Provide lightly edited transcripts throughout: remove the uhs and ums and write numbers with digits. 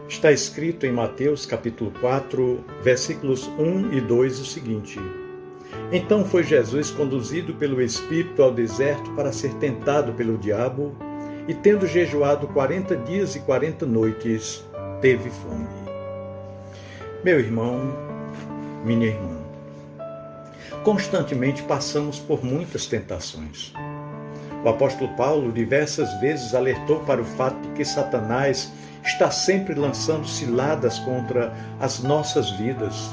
Está escrito em Mateus capítulo 4, versículos 1 e 2 o seguinte: Então foi Jesus conduzido pelo Espírito ao deserto para ser tentado pelo diabo, e tendo jejuado 40 dias e 40 noites, teve fome. Meu irmão, minha irmã, constantemente passamos por muitas tentações. O apóstolo Paulo diversas vezes alertou para o fato de que Satanás está sempre lançando ciladas contra as nossas vidas.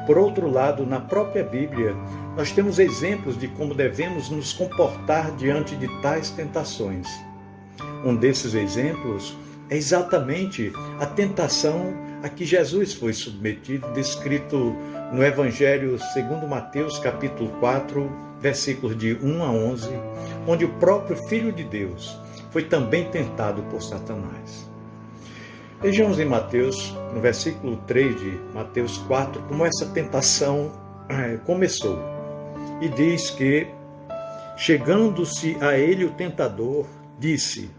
Por outro lado, na própria Bíblia, nós temos exemplos de como devemos nos comportar diante de tais tentações. Um desses exemplos é exatamente a tentação a que Jesus foi submetido, descrito no Evangelho segundo Mateus, capítulo 4, versículos de 1 a 11, onde o próprio Filho de Deus foi também tentado por Satanás. Vejamos em Mateus, no versículo 3 de Mateus 4, como essa tentação começou. E diz que, chegando-se a ele o tentador, disse: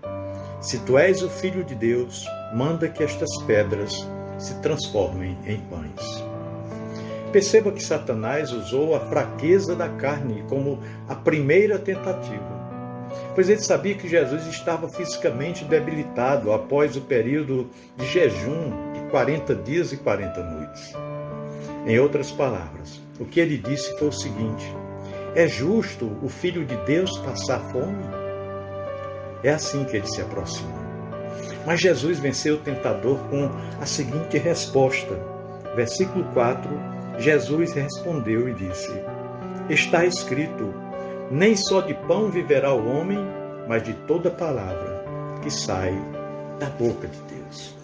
Se tu és o Filho de Deus, manda que estas pedras se transformem em pães. Perceba que Satanás usou a fraqueza da carne como a primeira tentativa, pois ele sabia que Jesus estava fisicamente debilitado após o período de jejum de 40 dias e 40 noites. Em outras palavras, o que ele disse foi o seguinte: é justo o Filho de Deus passar fome? É assim que ele se aproxima. Mas Jesus venceu o tentador com a seguinte resposta. Versículo 4, Jesus respondeu e disse: Está escrito, nem só de pão viverá o homem, mas de toda palavra que sai da boca de Deus.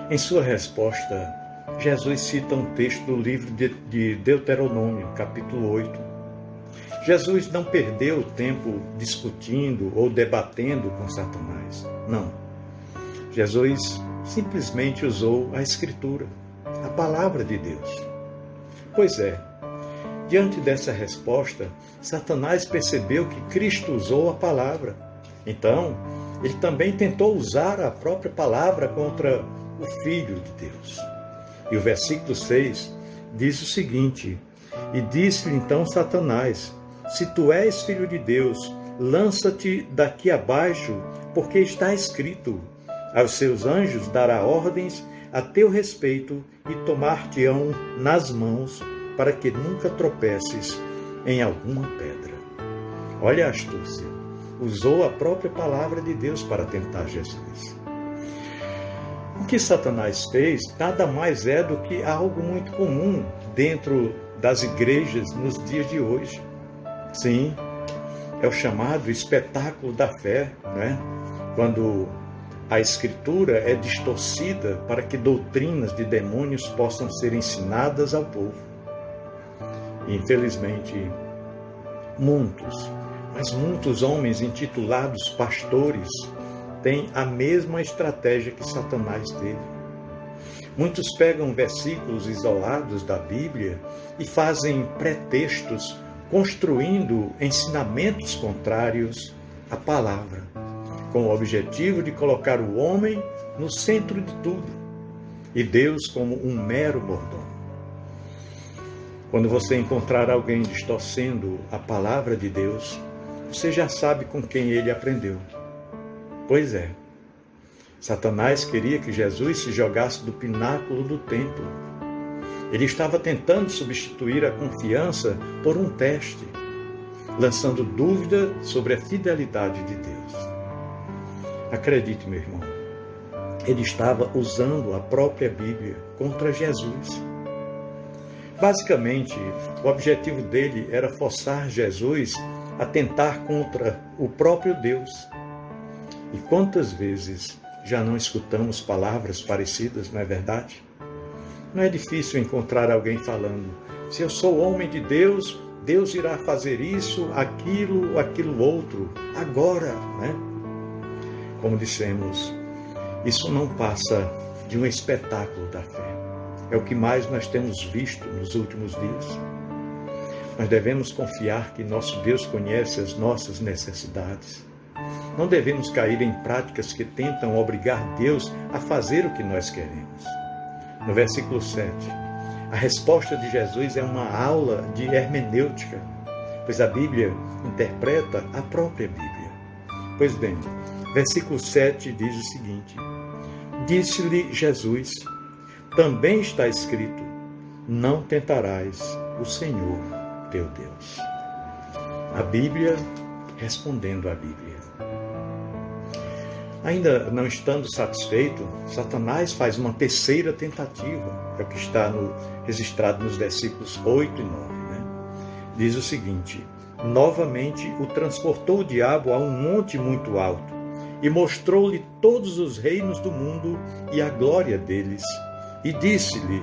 Em sua resposta, Jesus cita um texto do livro de Deuteronômio, capítulo 8. Jesus não perdeu o tempo discutindo ou debatendo com Satanás. Não. Jesus simplesmente usou a Escritura, a palavra de Deus. Pois é, diante dessa resposta, Satanás percebeu que Cristo usou a palavra. Então, ele também tentou usar a própria palavra contra o Filho de Deus. E o versículo 6 diz o seguinte: E disse-lhe então Satanás: Se tu és Filho de Deus, lança-te daqui abaixo, porque está escrito: Aos seus anjos dará ordens a teu respeito e tomar-te-ão nas mãos, para que nunca tropeces em alguma pedra. Olha a astúcia. Usou a própria palavra de Deus para tentar Jesus. O que Satanás fez nada mais é do que algo muito comum dentro das igrejas nos dias de hoje. Sim, é o chamado espetáculo da fé, né? Quando a Escritura é distorcida para que doutrinas de demônios possam ser ensinadas ao povo. Infelizmente, muitos homens intitulados pastores têm a mesma estratégia que Satanás teve. Muitos pegam versículos isolados da Bíblia e fazem pretextos, construindo ensinamentos contrários à palavra, com o objetivo de colocar o homem no centro de tudo e Deus como um mero mordomo. Quando você encontrar alguém distorcendo a palavra de Deus, você já sabe com quem ele aprendeu. Pois é, Satanás queria que Jesus se jogasse do pináculo do templo. Ele estava tentando substituir a confiança por um teste, lançando dúvida sobre a fidelidade de Deus. Acredite, meu irmão, ele estava usando a própria Bíblia contra Jesus. Basicamente, o objetivo dele era forçar Jesus a tentar contra o próprio Deus. E quantas vezes já não escutamos palavras parecidas, não é verdade? Não é difícil encontrar alguém falando: se eu sou homem de Deus, Deus irá fazer isso, aquilo outro, agora, né? Como dissemos, isso não passa de um espetáculo da fé. É o que mais nós temos visto nos últimos dias. Nós devemos confiar que nosso Deus conhece as nossas necessidades. Não devemos cair em práticas que tentam obrigar Deus a fazer o que nós queremos. No versículo 7, a resposta de Jesus é uma aula de hermenêutica, pois a Bíblia interpreta a própria Bíblia. Pois bem, versículo 7 diz o seguinte: disse-lhe Jesus, também está escrito, não tentarás o Senhor teu Deus. A Bíblia respondendo à Bíblia. Ainda não estando satisfeito, Satanás faz uma terceira tentativa, é o que está registrado nos versículos 8 e 9. Diz o seguinte: novamente o transportou o diabo a um monte muito alto e mostrou-lhe todos os reinos do mundo e a glória deles. E disse-lhe,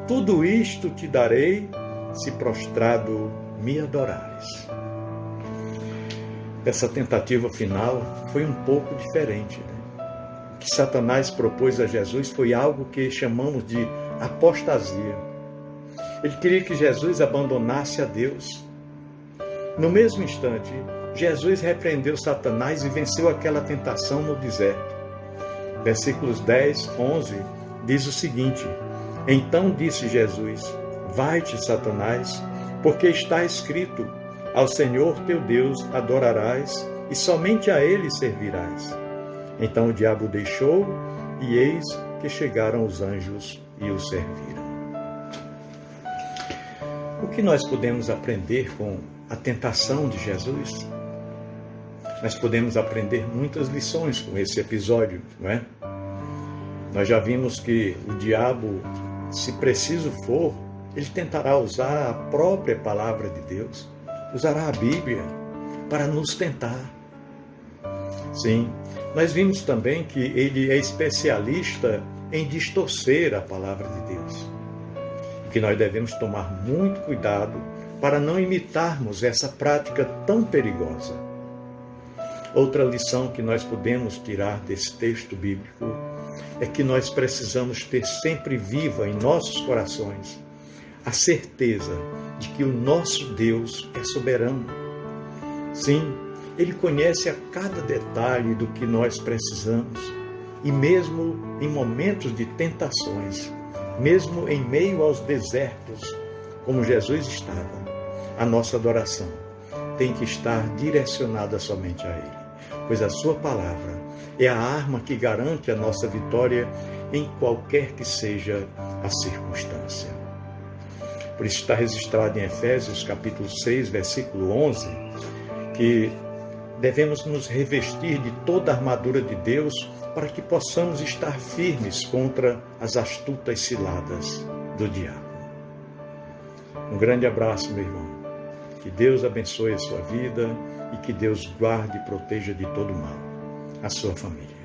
tudo isto te darei, se prostrado me adorares. Essa tentativa final foi um pouco diferente. O que Satanás propôs a Jesus foi algo que chamamos de apostasia. Ele queria que Jesus abandonasse a Deus. No mesmo instante, Jesus repreendeu Satanás e venceu aquela tentação no deserto. Versículos 10, 11, diz o seguinte: então disse Jesus, vai-te, Satanás, porque está escrito, ao Senhor teu Deus adorarás e somente a Ele servirás. Então o diabo o deixou e eis que chegaram os anjos e o serviram. O que nós podemos aprender com a tentação de Jesus? Nós podemos aprender muitas lições com esse episódio, não é? Nós já vimos que o diabo, se preciso for, ele tentará usar a própria palavra de Deus, usará a Bíblia para nos tentar. Sim, nós vimos também que ele é especialista em distorcer a palavra de Deus. Que nós devemos tomar muito cuidado para não imitarmos essa prática tão perigosa. Outra lição que nós podemos tirar desse texto bíblico é que nós precisamos ter sempre viva em nossos corações a certeza de que o nosso Deus é soberano. Sim, Ele conhece a cada detalhe do que nós precisamos e mesmo em momentos de tentações, mesmo em meio aos desertos, como Jesus estava, a nossa adoração tem que estar direcionada somente a Ele, pois a sua palavra é a arma que garante a nossa vitória em qualquer que seja a circunstância. Por isso está registrado em Efésios capítulo 6, versículo 11, que devemos nos revestir de toda a armadura de Deus para que possamos estar firmes contra as astutas ciladas do diabo. Um grande abraço, meu irmão. Que Deus abençoe a sua vida e que Deus guarde e proteja de todo mal a sua família.